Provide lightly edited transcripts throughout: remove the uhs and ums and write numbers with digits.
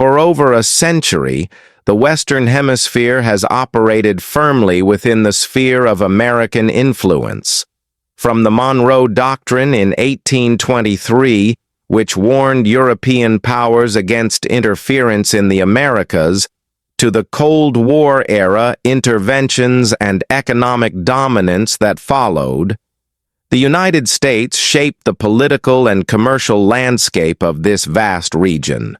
For over a century, the Western Hemisphere has operated firmly within the sphere of American influence. From the Monroe Doctrine in 1823, which warned European powers against interference in the Americas, to the Cold War-era interventions and economic dominance that followed, the United States shaped the political and commercial landscape of this vast region.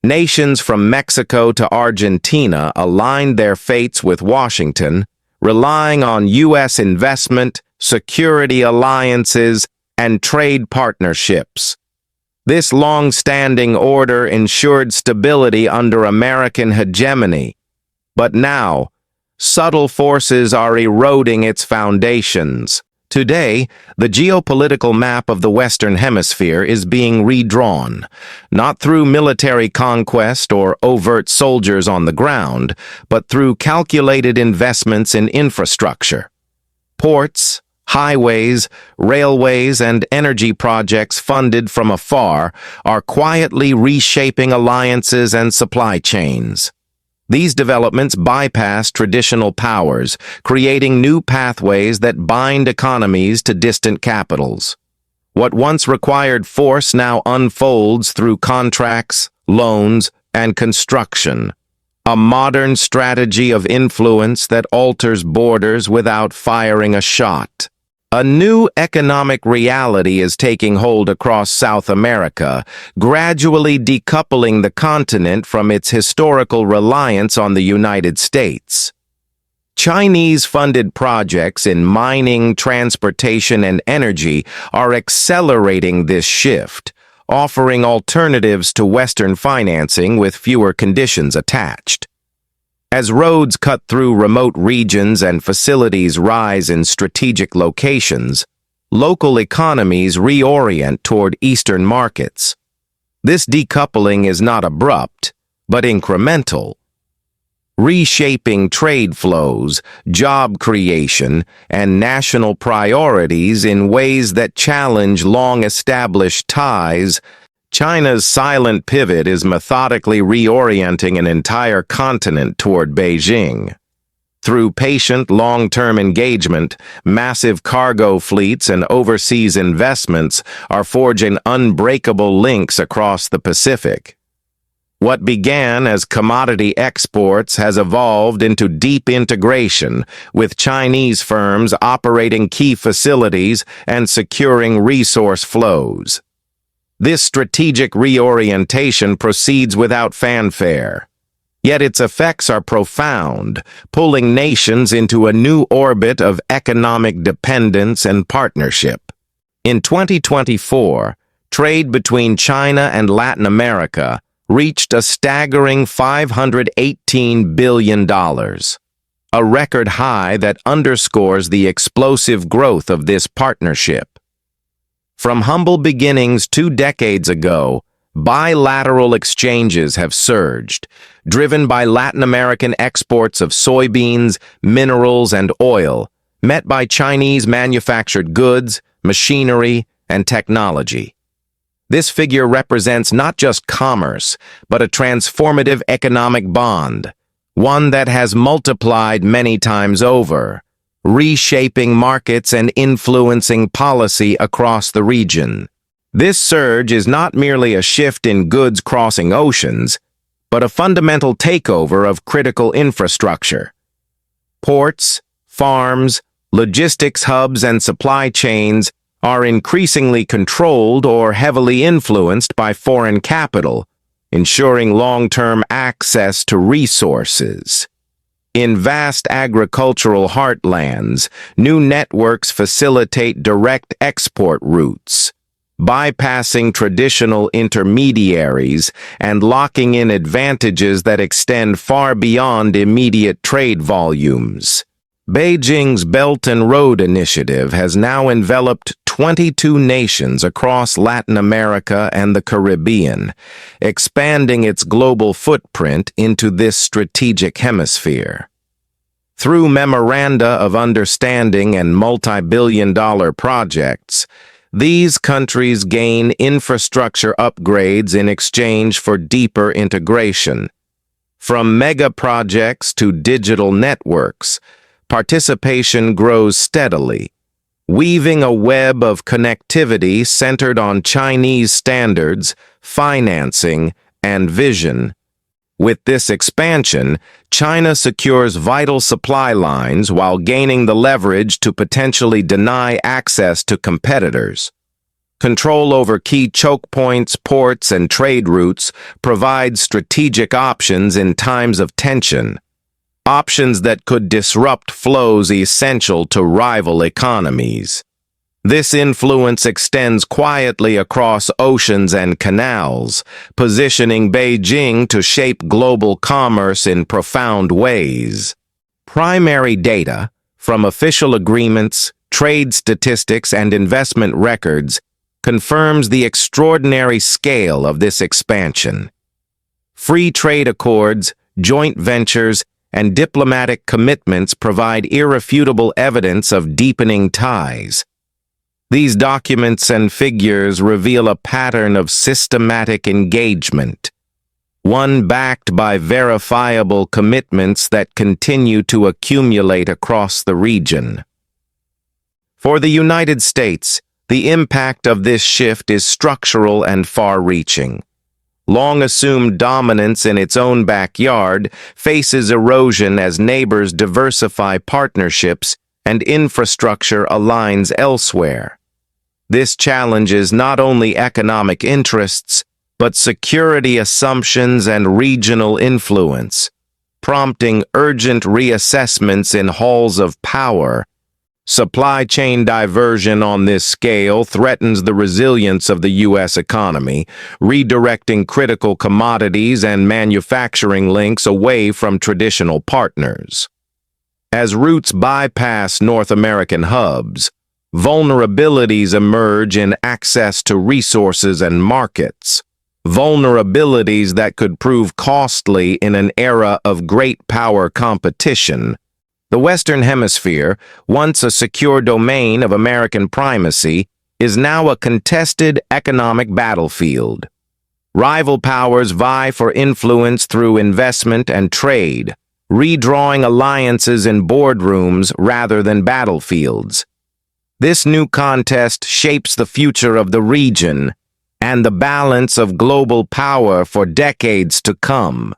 Nations from Mexico to Argentina aligned their fates with Washington, relying on U.S. investment, security alliances, and trade partnerships. This long-standing order ensured stability under American hegemony, but now, subtle forces are eroding its foundations. Today, the geopolitical map of the Western Hemisphere is being redrawn, not through military conquest or overt soldiers on the ground, but through calculated investments in infrastructure. Ports, highways, railways, and energy projects funded from afar are quietly reshaping alliances and supply chains. These developments bypass traditional powers, creating new pathways that bind economies to distant capitals. What once required force now unfolds through contracts, loans, and construction. A modern strategy of influence that alters borders without firing a shot. A new economic reality is taking hold across South America, gradually decoupling the continent from its historical reliance on the United States. Chinese-funded projects in mining, transportation, and energy are accelerating this shift, offering alternatives to Western financing with fewer conditions attached. As roads cut through remote regions and facilities rise in strategic locations, local economies reorient toward Eastern markets. This decoupling is not abrupt, but incremental. Reshaping trade flows, job creation, and national priorities in ways that challenge long-established ties. China's silent pivot is methodically reorienting an entire continent toward Beijing. Through patient, long-term engagement, massive cargo fleets and overseas investments are forging unbreakable links across the Pacific. What began as commodity exports has evolved into deep integration, with Chinese firms operating key facilities and securing resource flows. This strategic reorientation proceeds without fanfare. Yet its effects are profound, pulling nations into a new orbit of economic dependence and partnership. In 2024, trade between China and Latin America reached a staggering $518 billion, a record high that underscores the explosive growth of this partnership. From humble beginnings 2 decades ago, bilateral exchanges have surged, driven by Latin American exports of soybeans, minerals, and oil, met by Chinese manufactured goods, machinery, and technology. This figure represents not just commerce, but a transformative economic bond, one that has multiplied many times over, reshaping markets and influencing policy across the region. This surge is not merely a shift in goods crossing oceans, but a fundamental takeover of critical infrastructure. Ports, farms, logistics hubs, and supply chains are increasingly controlled or heavily influenced by foreign capital, ensuring long-term access to resources. In vast agricultural heartlands, new networks facilitate direct export routes, bypassing traditional intermediaries and locking in advantages that extend far beyond immediate trade volumes. Beijing's Belt and Road Initiative has now enveloped 22 nations across Latin America and the Caribbean, expanding its global footprint into this strategic hemisphere. Through memoranda of understanding and multi-billion-dollar projects, these countries gain infrastructure upgrades in exchange for deeper integration. From mega projects to digital networks, participation grows steadily, weaving a web of connectivity centered on Chinese standards, financing, and vision. With this expansion, China secures vital supply lines while gaining the leverage to potentially deny access to competitors. Control over key choke points, ports, and trade routes provides strategic options in times of tension, options that could disrupt flows essential to rival economies. This influence extends quietly across oceans and canals, positioning Beijing to shape global commerce in profound ways. Primary data, from official agreements, trade statistics, and investment records, confirms the extraordinary scale of this expansion. Free trade accords, joint ventures, and diplomatic commitments provide irrefutable evidence of deepening ties. These documents and figures reveal a pattern of systematic engagement, one backed by verifiable commitments that continue to accumulate across the region. For the United States, the impact of this shift is structural and far-reaching. Long assumed dominance in its own backyard faces erosion as neighbors diversify partnerships and infrastructure aligns elsewhere. This challenges not only economic interests, but security assumptions and regional influence, prompting urgent reassessments in halls of power. Supply chain diversion on this scale threatens the resilience of the U.S. economy, redirecting critical commodities and manufacturing links away from traditional partners. As routes bypass North American hubs, vulnerabilities emerge in access to resources and markets, vulnerabilities that could prove costly in an era of great power competition. The Western Hemisphere, once a secure domain of American primacy, is now a contested economic battlefield. Rival powers vie for influence through investment and trade, redrawing alliances in boardrooms rather than battlefields. This new contest shapes the future of the region and the balance of global power for decades to come.